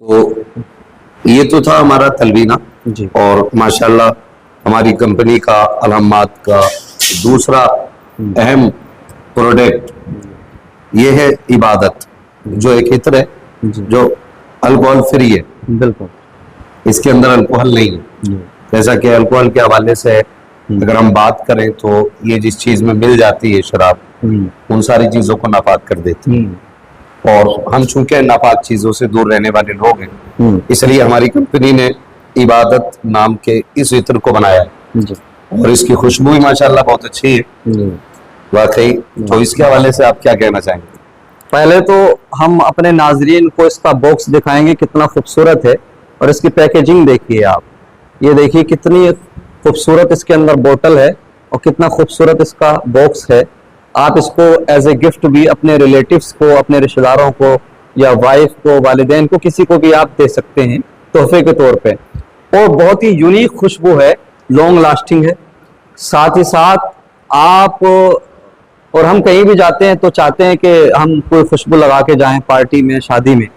تو یہ تو تھا ہمارا تلوینہ جی اور ماشاءاللہ ہماری کمپنی کا الہمات کا دوسرا اہم پروڈکٹ یہ ہے عبادت، جو ایک عطر ہے جی جو الکوہل فری ہے، بالکل اس کے اندر الکوہل نہیں ہے۔ جی جیسا کہ الکوہل کے حوالے سے اگر ہم بات کریں تو یہ جس چیز میں مل جاتی ہے شراب، ان ساری چیزوں کو ناپاک کر دیتی ہے، اور ہم چونکہ ناپاک چیزوں سے دور رہنے والے لوگ ہیں، اس لیے ہماری کمپنی نے عبادت نام کے اس عطر کو بنایا ہے، جی اور اس کی خوشبو بھی ماشاءاللہ بہت اچھی ہے جی واقعی۔ تو اس کے حوالے سے آپ کیا کہنا چاہیں گے؟ پہلے تو ہم اپنے ناظرین کو اس کا باکس دکھائیں گے، کتنا خوبصورت ہے، اور اس کی پیکیجنگ دیکھیے آپ، یہ دیکھیے کتنی خوبصورت اس کے اندر بوتل ہے اور کتنا خوبصورت اس کا باکس ہے۔ آپ اس کو ایز اے گفٹ بھی اپنے ریلیٹیوز کو، اپنے رشتہ داروں کو، یا وائف کو، والدین کو، کسی کو بھی آپ دے سکتے ہیں تحفے کے طور پہ، اور بہت ہی یونیک خوشبو ہے، لانگ لاسٹنگ ہے۔ ساتھ ہی ساتھ آپ اور ہم کہیں بھی جاتے ہیں تو چاہتے ہیں کہ ہم کوئی خوشبو لگا کے جائیں، پارٹی میں، شادی میں،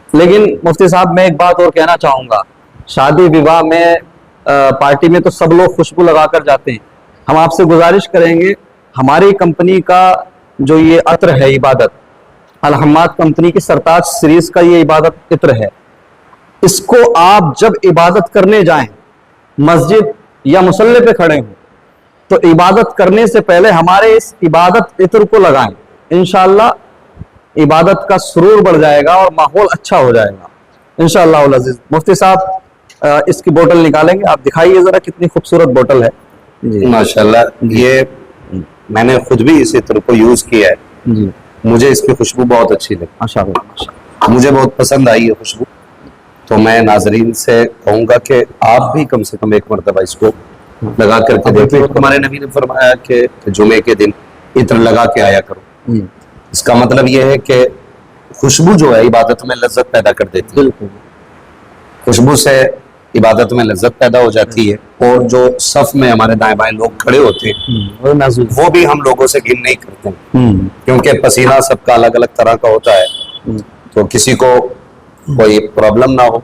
لیکن مفتی صاحب میں ایک بات اور کہنا چاہوں گا، شادی وواہ میں، پارٹی میں تو سب لوگ خوشبو لگا کر جاتے ہیں، ہم آپ سے گزارش کریں گے ہماری کمپنی کا جو یہ عطر ہے عبادت، الہمات کمپنی کی سرتاج سیریز کا یہ عبادت عطر ہے، اس کو آپ جب عبادت کرنے جائیں، مسجد یا مصلی پہ کھڑے ہوں، تو عبادت کرنے سے پہلے ہمارے اس عبادت عطر کو لگائیں، انشاءاللہ عبادت کا سرور بڑھ جائے گا اور ماحول اچھا ہو جائے گا انشاءاللہ العزیز۔ مفتی صاحب اس کی بوٹل نکالیں گے، آپ دکھائیے ذرا کتنی خوبصورت بوٹل ہے۔ جی ماشاءاللہ یہ میں نے خود بھی اس عطر کو یوز کیا ہے، جی مجھے اس کی خوشبو بہت اچھی لگی، ماشاءاللہ مجھے بہت پسند آئی یہ خوشبو۔ تو میں ناظرین سے کہوں گا کہ آپ بھی کم سے کم ایک مرتبہ اس کو لگا کر کے دیکھیں۔ ہمارے نبی نے فرمایا کہ جمعے کے دن عطر لگا کے آیا کرو، اس کا مطلب یہ ہے کہ خوشبو جو ہے عبادت میں لذت پیدا کر دیتی ہے، بالکل خوشبو سے عبادت میں لذت پیدا ہو جاتی ہے، اور جو صف میں ہمارے دائیں بائیں لوگ کھڑے ہوتے ہیں وہ بھی ہم لوگوں سے گھن نہیں کرتے ہیں، کیونکہ پسینہ سب کا الگ الگ طرح کا ہوتا ہے، تو کسی کو کوئی پرابلم نہ ہو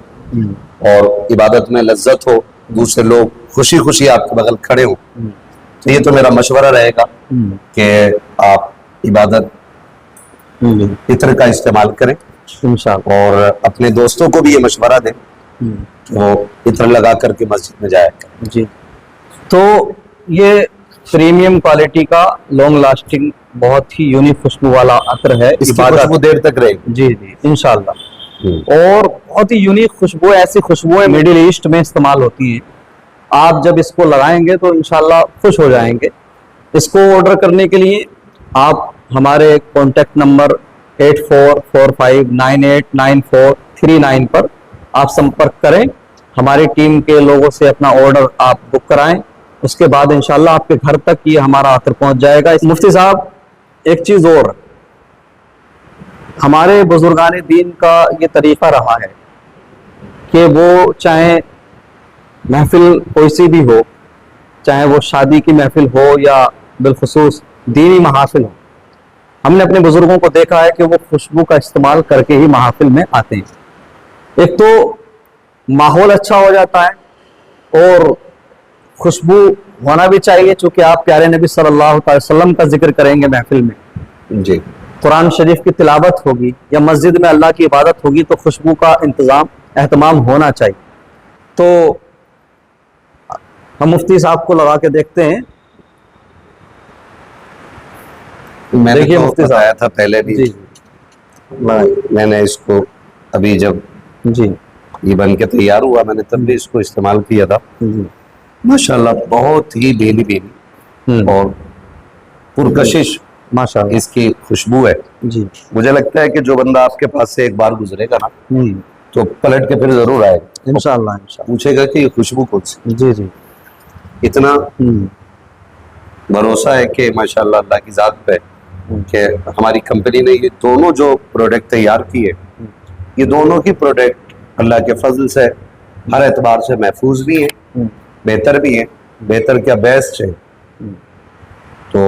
اور عبادت میں لذت ہو، دوسرے لوگ خوشی خوشی آپ کے بغل کھڑے ہوں۔ تو یہ تو میرا مشورہ رہے گا کہ آپ عبادت عطر کا استعمال کریں، اور اپنے دوستوں کو بھی یہ مشورہ دیں وہ عطر لگا کر کے مسجد میں جایا کریں۔ جی تو یہ پریمیم کوالٹی کا لانگ لاسٹنگ بہت ہی یونیک خوشبو والا عطر ہے، اس کی خوشبو دیر تک رہے گی۔ جی جی انشاءاللہ، اور بہت ہی یونیک خوشبو، ایسی خوشبوئیں میڈل ایسٹ میں استعمال ہوتی ہیں، آپ جب اس کو لگائیں گے تو انشاءاللہ خوش ہو جائیں گے۔ اس کو آرڈر کرنے کے لیے آپ ہمارے کانٹیکٹ نمبر 8445989439 پر آپ سمپرک کریں، ہماری ٹیم کے لوگوں سے اپنا آرڈر آپ بک کرائیں، اس کے بعد انشاءاللہ آپ کے گھر تک یہ ہمارا عطر پہنچ جائے گا۔ مفتی صاحب ایک چیز اور، ہمارے بزرگان دین کا یہ طریقہ رہا ہے کہ وہ چاہے محفل کوئی سی بھی ہو، چاہے وہ شادی کی محفل ہو یا بالخصوص دینی محافل ہو، ہم نے اپنے بزرگوں کو دیکھا ہے کہ وہ خوشبو کا استعمال کر کے ہی محافل میں آتے ہیں۔ ایک تو ماحول اچھا ہو جاتا ہے، اور خوشبو ہونا بھی چاہیے، چونکہ آپ پیارے نبی صلی اللہ علیہ وسلم کا ذکر کریں گے محفل میں، جی قرآن شریف کی تلاوت ہوگی یا مسجد میں اللہ کی عبادت ہوگی، تو خوشبو کا اہتمام ہونا چاہیے۔ تو ہم مفتی صاحب کو لگا کے دیکھتے ہیں، میں نے دیکھیے تو مفتی بتایا صاحب۔ تھا پہلے بھی، جی میں نے اس کو ابھی جب جی یہ بن کے تیار ہوا میں نے تب بھی اس کو استعمال کیا تھا، جی ماشاءاللہ بہت ہی بھیلی بھیلی اور پرکشش ماشاءاللہ اس کی خوشبو ہے۔ جی مجھے لگتا ہے کہ جو بندہ آپ کے پاس سے ایک بار گزرے گا نا تو پلٹ کے پھر ضرور آئے گا، انشاءاللہ پوچھے گا کہ یہ خوشبو کون سی۔ جی جی اتنا بھروسہ ہے کہ ماشاءاللہ اللہ کی ذات پہ کہ ہماری کمپنی نے یہ دونوں جو پروڈکٹ تیار کیے، یہ دونوں کی پروڈکٹ اللہ کے فضل سے ہر اعتبار سے محفوظ بھی ہیں، بہتر بھی ہیں، بہتر کیا بیسٹ ہے۔ تو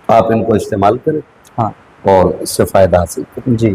آپ ان کو استعمال کریں ہاں اور اس سے فائدہ حاصل کریں۔ جی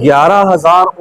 11,000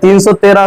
313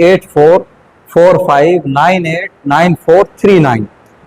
8445989439।